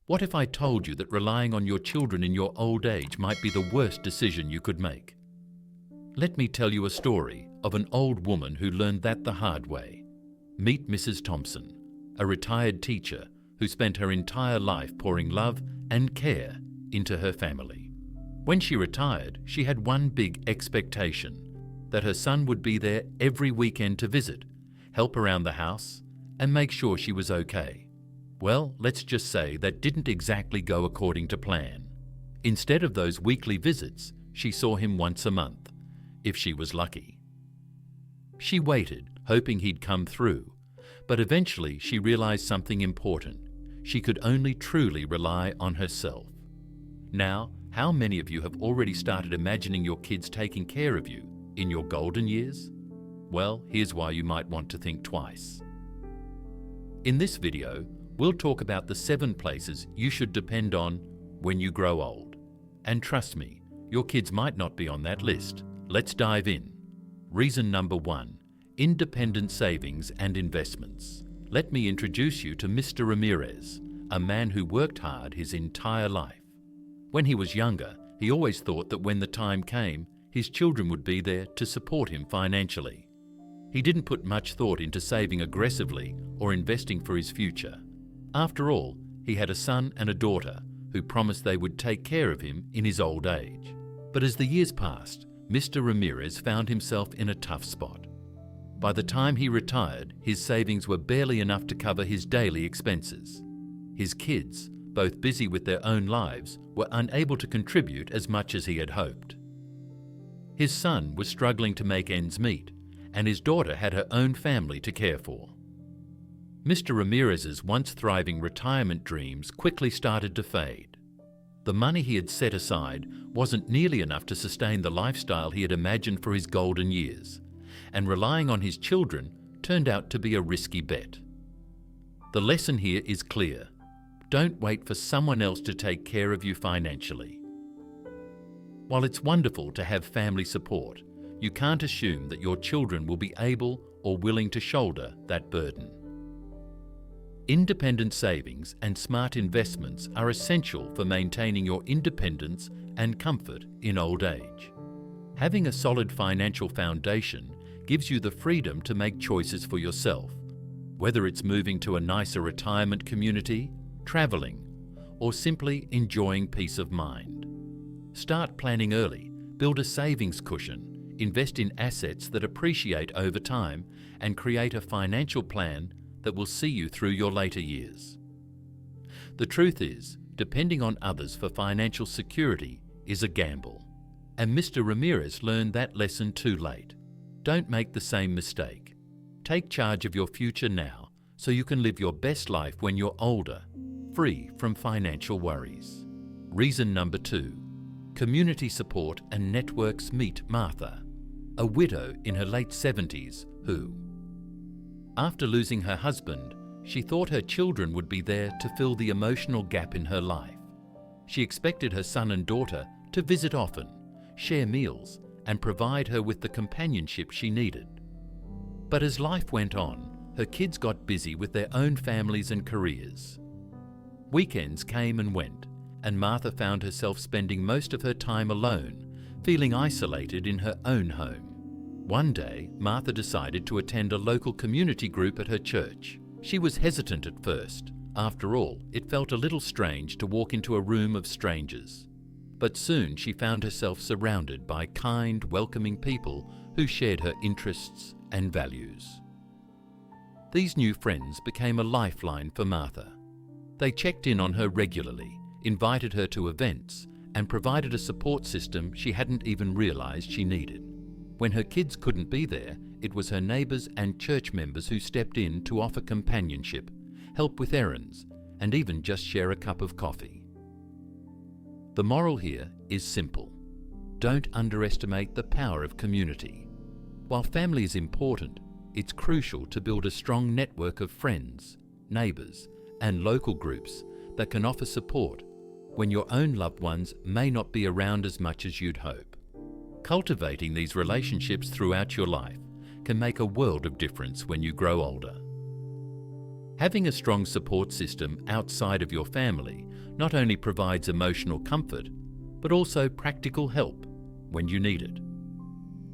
What if I told you that relying on your children in your old age might be the worst decision you could make? Let me tell you a story of an old woman who learned that the hard way. Meet Mrs. Thompson, a retired teacher who spent her entire life pouring love and care into her family. When she retired, she had one big expectation: that her son would be there every weekend to visit, help around the house, and make sure she was okay. Well, let's just say that didn't exactly go according to plan. Instead of those weekly visits, she saw him once a month, if she was lucky. She waited, hoping he'd come through, but eventually she realized something important. She could only truly rely on herself. Now, how many of you have already started imagining your kids taking care of you in your golden years? Well, here's why you might want to think twice. In this video, we'll talk about the 7 places you should depend on when you grow old. And trust me, your kids might not be on that list. Let's dive in. Reason number 1, independent savings and investments. Let me introduce you to Mr. Ramirez, a man who worked hard his entire life. When he was younger, he always thought that when the time came, his children would be there to support him financially. He didn't put much thought into saving aggressively or investing for his future. After all, he had a son and a daughter who promised they would take care of him in his old age. But as the years passed, Mr. Ramirez found himself in a tough spot. By the time he retired, his savings were barely enough to cover his daily expenses. His kids, both busy with their own lives, were unable to contribute as much as he had hoped. His son was struggling to make ends meet, and his daughter had her own family to care for. Mr. Ramirez's once thriving retirement dreams quickly started to fade. The money he had set aside wasn't nearly enough to sustain the lifestyle he had imagined for his golden years, and relying on his children turned out to be a risky bet. The lesson here is clear: don't wait for someone else to take care of you financially. While it's wonderful to have family support, you can't assume that your children will be able or willing to shoulder that burden. Independent savings and smart investments are essential for maintaining your independence and comfort in old age. Having a solid financial foundation gives you the freedom to make choices for yourself, whether it's moving to a nicer retirement community, traveling, or simply enjoying peace of mind. Start planning early, build a savings cushion, invest in assets that appreciate over time, and create a financial plan that will see you through your later years. The truth is, depending on others for financial security is a gamble, and Mr. Ramirez learned that lesson too late. Don't make the same mistake. Take charge of your future now so you can live your best life when you're older, free from financial worries. Reason number 2, community support and networks. Meet Martha, a widow in her late 70s who, after losing her husband, she thought her children would be there to fill the emotional gap in her life. She expected her son and daughter to visit often, share meals, and provide her with the companionship she needed. But as life went on, her kids got busy with their own families and careers. Weekends came and went, and Martha found herself spending most of her time alone, feeling isolated in her own home. One day, Martha decided to attend a local community group at her church. She was hesitant at first. After all, it felt a little strange to walk into a room of strangers. But soon she found herself surrounded by kind, welcoming people who shared her interests and values. These new friends became a lifeline for Martha. They checked in on her regularly, invited her to events, and provided a support system she hadn't even realized she needed. When her kids couldn't be there, it was her neighbors and church members who stepped in to offer companionship, help with errands, and even just share a cup of coffee. The moral here is simple. Don't underestimate the power of community. While family is important, it's crucial to build a strong network of friends, neighbors, and local groups that can offer support when your own loved ones may not be around as much as you'd hope. Cultivating these relationships throughout your life can make a world of difference when you grow older. Having a strong support system outside of your family not only provides emotional comfort, but also practical help when you need it.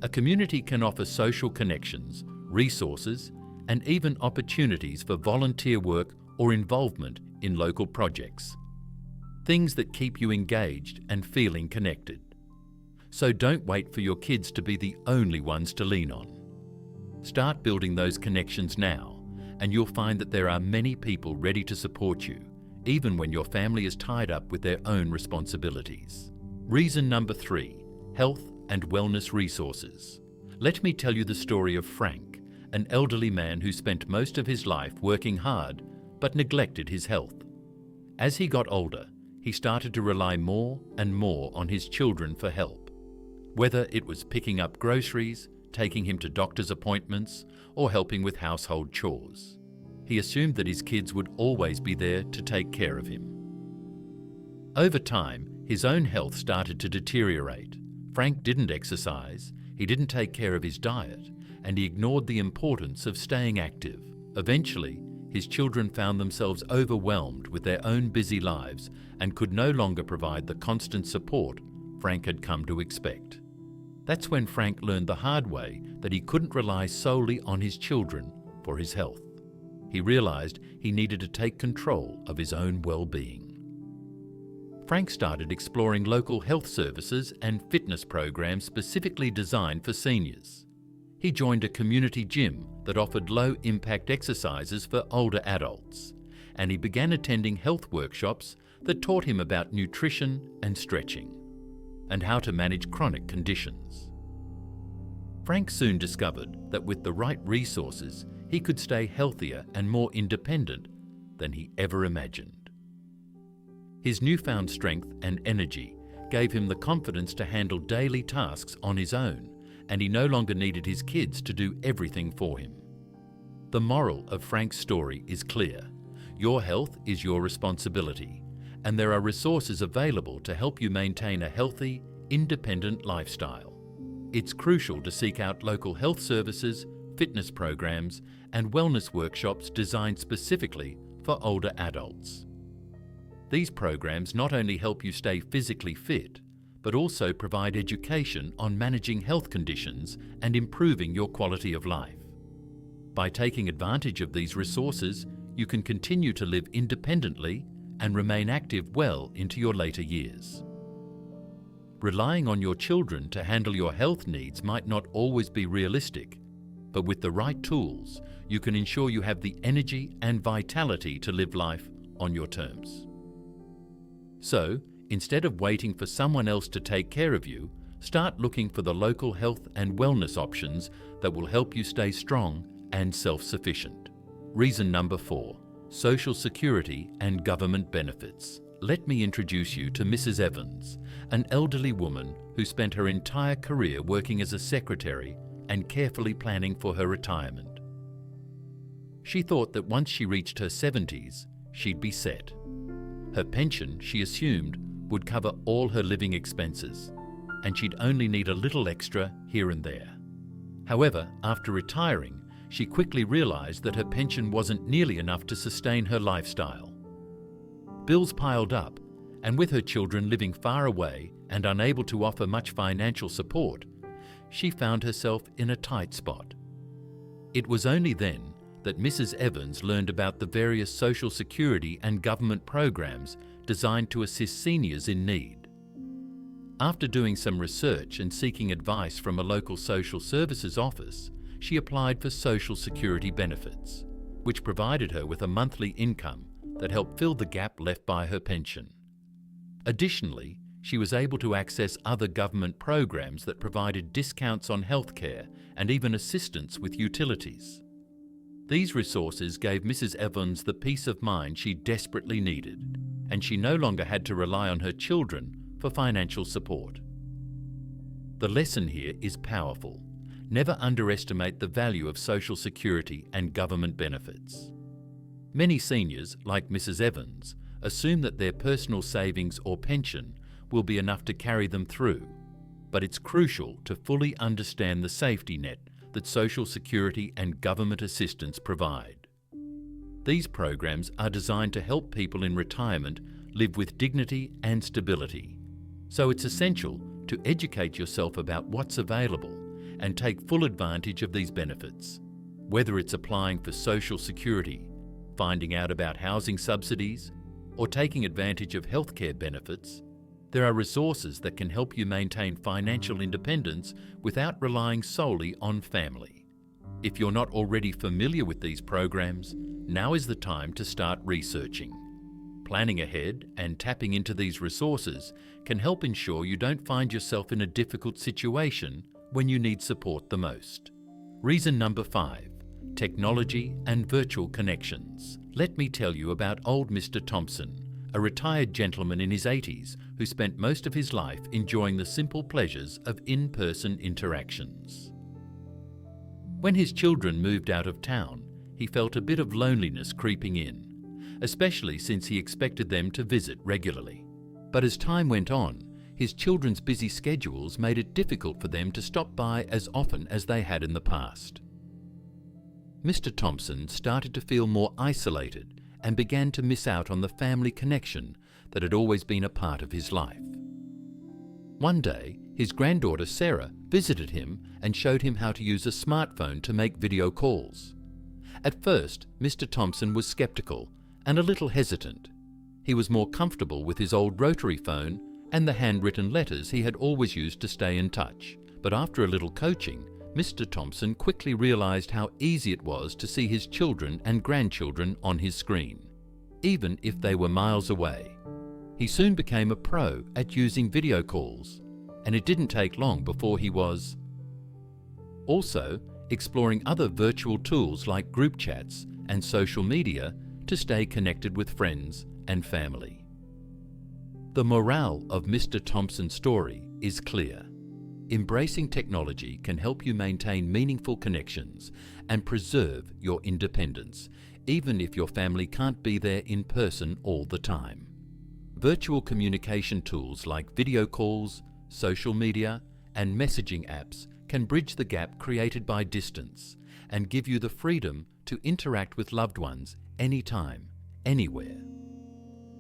A community can offer social connections, resources, and even opportunities for volunteer work or involvement in local projects. Things that keep you engaged and feeling connected. So don't wait for your kids to be the only ones to lean on. Start building those connections now, and you'll find that there are many people ready to support you, even when your family is tied up with their own responsibilities. Reason number 3, health and wellness resources. Let me tell you the story of Frank, an elderly man who spent most of his life working hard but neglected his health. As he got older, he started to rely more and more on his children for help. Whether it was picking up groceries, taking him to doctor's appointments, or helping with household chores. He assumed that his kids would always be there to take care of him. Over time, his own health started to deteriorate. Frank didn't exercise, he didn't take care of his diet, and he ignored the importance of staying active. Eventually, his children found themselves overwhelmed with their own busy lives and could no longer provide the constant support Frank had come to expect. That's when Frank learned the hard way that he couldn't rely solely on his children for his health. He realized he needed to take control of his own well-being. Frank started exploring local health services and fitness programs specifically designed for seniors. He joined a community gym that offered low-impact exercises for older adults, and he began attending health workshops that taught him about nutrition and stretching, and how to manage chronic conditions. Frank soon discovered that with the right resources, he could stay healthier and more independent than he ever imagined. His newfound strength and energy gave him the confidence to handle daily tasks on his own, and he no longer needed his kids to do everything for him. The moral of Frank's story is clear. Your health is your responsibility, and there are resources available to help you maintain a healthy, independent lifestyle. It's crucial to seek out local health services, fitness programs, and wellness workshops designed specifically for older adults. These programs not only help you stay physically fit, but also provide education on managing health conditions and improving your quality of life. By taking advantage of these resources, you can continue to live independently and remain active well into your later years. Relying on your children to handle your health needs might not always be realistic, but with the right tools, you can ensure you have the energy and vitality to live life on your terms. So, instead of waiting for someone else to take care of you, start looking for the local health and wellness options that will help you stay strong and self-sufficient. Reason number 4, Social Security and government benefits. Let me introduce you to Mrs. Evans, an elderly woman who spent her entire career working as a secretary and carefully planning for her retirement. She thought that once she reached her 70s, she'd be set. Her pension, she assumed, would cover all her living expenses, and she'd only need a little extra here and there. However, after retiring, she quickly realized that her pension wasn't nearly enough to sustain her lifestyle. Bills piled up, and with her children living far away and unable to offer much financial support, she found herself in a tight spot. It was only then that Mrs. Evans learned about the various social security and government programs designed to assist seniors in need. After doing some research and seeking advice from a local social services office, she applied for Social Security benefits, which provided her with a monthly income that helped fill the gap left by her pension. Additionally, she was able to access other government programs that provided discounts on healthcare and even assistance with utilities. These resources gave Mrs. Evans the peace of mind she desperately needed, and she no longer had to rely on her children for financial support. The lesson here is powerful. Never underestimate the value of Social Security and government benefits. Many seniors, like Mrs. Evans, assume that their personal savings or pension will be enough to carry them through, but it's crucial to fully understand the safety net that Social Security and government assistance provide. These programs are designed to help people in retirement live with dignity and stability. So it's essential to educate yourself about what's available and take full advantage of these benefits. Whether it's applying for Social Security, finding out about housing subsidies, or taking advantage of healthcare benefits, there are resources that can help you maintain financial independence without relying solely on family. If you're not already familiar with these programs, now is the time to start researching. Planning ahead and tapping into these resources can help ensure you don't find yourself in a difficult situation when you need support the most. Reason number 5, technology and virtual connections. Let me tell you about old Mr. Thompson, a retired gentleman in his 80s who spent most of his life enjoying the simple pleasures of in-person interactions. When his children moved out of town, he felt a bit of loneliness creeping in, especially since he expected them to visit regularly. But as time went on, his children's busy schedules made it difficult for them to stop by as often as they had in the past. Mr. Thompson started to feel more isolated and began to miss out on the family connection that had always been a part of his life. One day, his granddaughter Sarah visited him and showed him how to use a smartphone to make video calls. At first, Mr. Thompson was skeptical and a little hesitant. He was more comfortable with his old rotary phone and the handwritten letters he had always used to stay in touch. But after a little coaching, Mr. Thompson quickly realized how easy it was to see his children and grandchildren on his screen, even if they were miles away. He soon became a pro at using video calls, and it didn't take long before he was also exploring other virtual tools like group chats and social media to stay connected with friends and family. The morale of Mr. Thompson's story is clear. Embracing technology can help you maintain meaningful connections and preserve your independence, even if your family can't be there in person all the time. Virtual communication tools like video calls, social media, and messaging apps can bridge the gap created by distance and give you the freedom to interact with loved ones anytime, anywhere.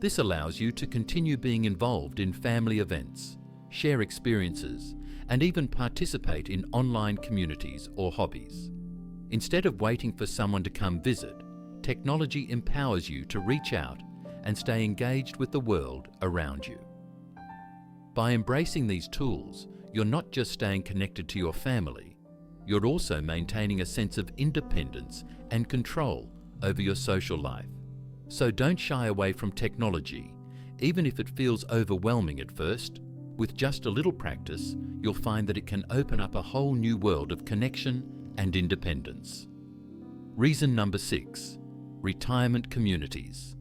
This allows you to continue being involved in family events, share experiences, and even participate in online communities or hobbies. Instead of waiting for someone to come visit, technology empowers you to reach out and stay engaged with the world around you. By embracing these tools, you're not just staying connected to your family, you're also maintaining a sense of independence and control over your social life. So don't shy away from technology, even if it feels overwhelming at first. With just a little practice, you'll find that it can open up a whole new world of connection and independence. Reason number 6, retirement communities.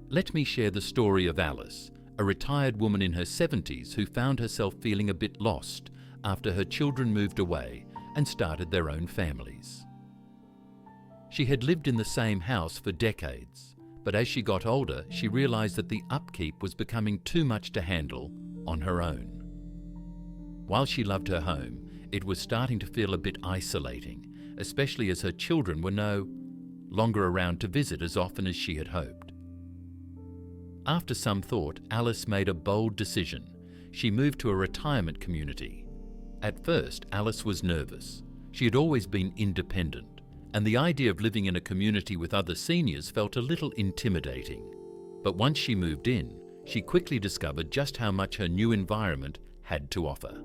Let me share the story of Alice, a retired woman in her 70s who found herself feeling a bit lost after her children moved away and started their own families. She had lived in the same house for decades, but as she got older, she realized that the upkeep was becoming too much to handle on her own. While she loved her home, it was starting to feel a bit isolating, especially as her children were no longer around to visit as often as she had hoped. After some thought, Alice made a bold decision. She moved to a retirement community. At first, Alice was nervous. She had always been independent, and the idea of living in a community with other seniors felt a little intimidating. But once she moved in, she quickly discovered just how much her new environment had to offer.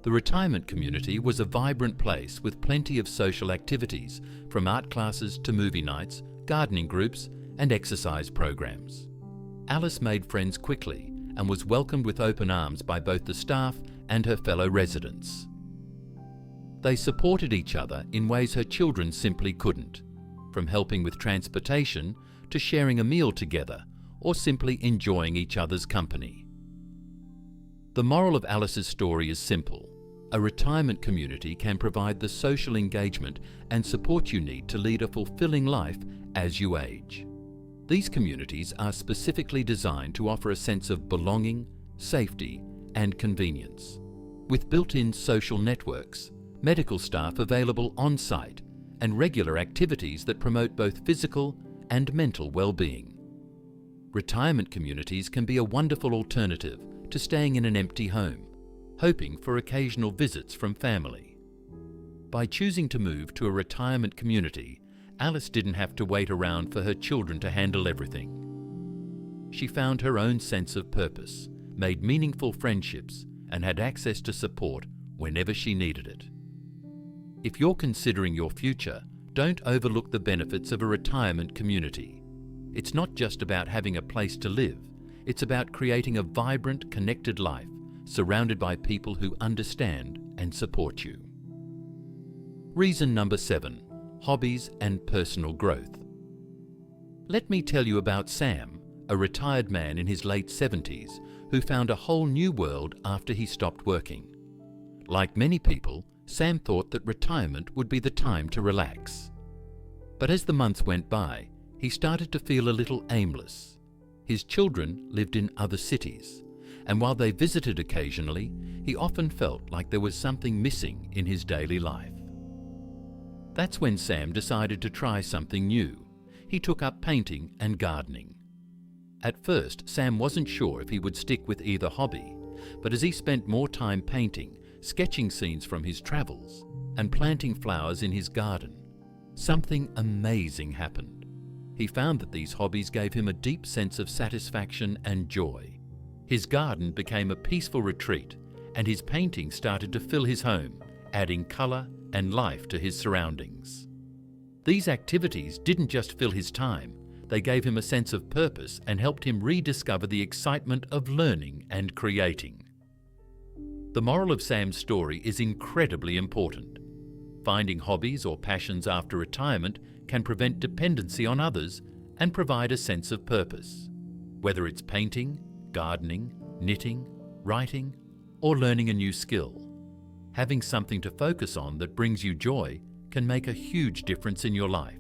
The retirement community was a vibrant place with plenty of social activities, from art classes to movie nights, gardening groups, and exercise programs. Alice made friends quickly and was welcomed with open arms by both the staff and her fellow residents. They supported each other in ways her children simply couldn't, from helping with transportation to sharing a meal together or simply enjoying each other's company. The moral of Alice's story is simple. A retirement community can provide the social engagement and support you need to lead a fulfilling life as you age. These communities are specifically designed to offer a sense of belonging, safety, and convenience. With built-in social networks, medical staff available on-site, and regular activities that promote both physical and mental well-being. Retirement communities can be a wonderful alternative to staying in an empty home, hoping for occasional visits from family. By choosing to move to a retirement community, Alice didn't have to wait around for her children to handle everything. She found her own sense of purpose, made meaningful friendships, and had access to support whenever she needed it. If you're considering your future, don't overlook the benefits of a retirement community. It's not just about having a place to live, it's about creating a vibrant, connected life surrounded by people who understand and support you. Reason number 7, hobbies and personal growth. Let me tell you about Sam, a retired man in his late 70s who found a whole new world after he stopped working. Like many people, Sam thought that retirement would be the time to relax. But as the months went by, he started to feel a little aimless. His children lived in other cities, and while they visited occasionally, he often felt like there was something missing in his daily life. That's when Sam decided to try something new. He took up painting and gardening. At first, Sam wasn't sure if he would stick with either hobby, but as he spent more time painting, sketching scenes from his travels, and planting flowers in his garden, something amazing happened. He found that these hobbies gave him a deep sense of satisfaction and joy. His garden became a peaceful retreat, and his painting started to fill his home, adding colour and life to his surroundings. These activities didn't just fill his time, they gave him a sense of purpose and helped him rediscover the excitement of learning and creating. The moral of Sam's story is incredibly important. Finding hobbies or passions after retirement can prevent dependency on others and provide a sense of purpose. Whether it's painting, gardening, knitting, writing, or learning a new skill, having something to focus on that brings you joy can make a huge difference in your life.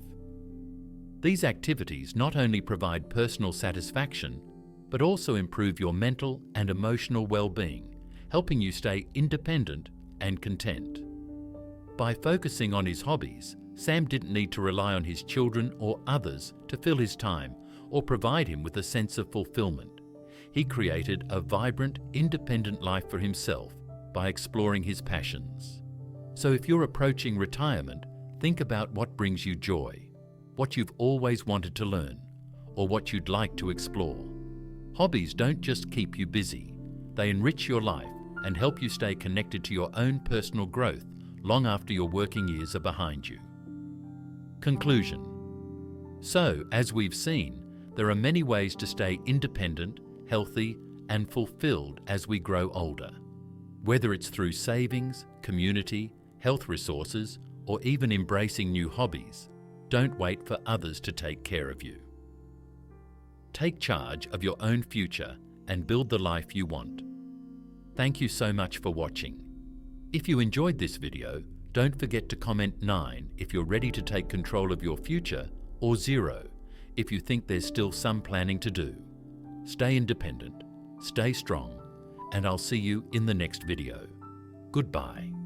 These activities not only provide personal satisfaction, but also improve your mental and emotional well-being, helping you stay independent and content. By focusing on his hobbies, Sam didn't need to rely on his children or others to fill his time or provide him with a sense of fulfillment. He created a vibrant, independent life for himself by exploring his passions. So if you're approaching retirement, think about what brings you joy, what you've always wanted to learn, or what you'd like to explore. Hobbies don't just keep you busy, they enrich your life and help you stay connected to your own personal growth long after your working years are behind you. Conclusion. So, as we've seen, there are many ways to stay independent, healthy, and fulfilled as we grow older. Whether it's through savings, community, health resources, or even embracing new hobbies, don't wait for others to take care of you. Take charge of your own future and build the life you want. Thank you so much for watching. If you enjoyed this video, don't forget to comment 9 if you're ready to take control of your future, or 0 if you think there's still some planning to do. Stay independent, stay strong, and I'll see you in the next video. Goodbye.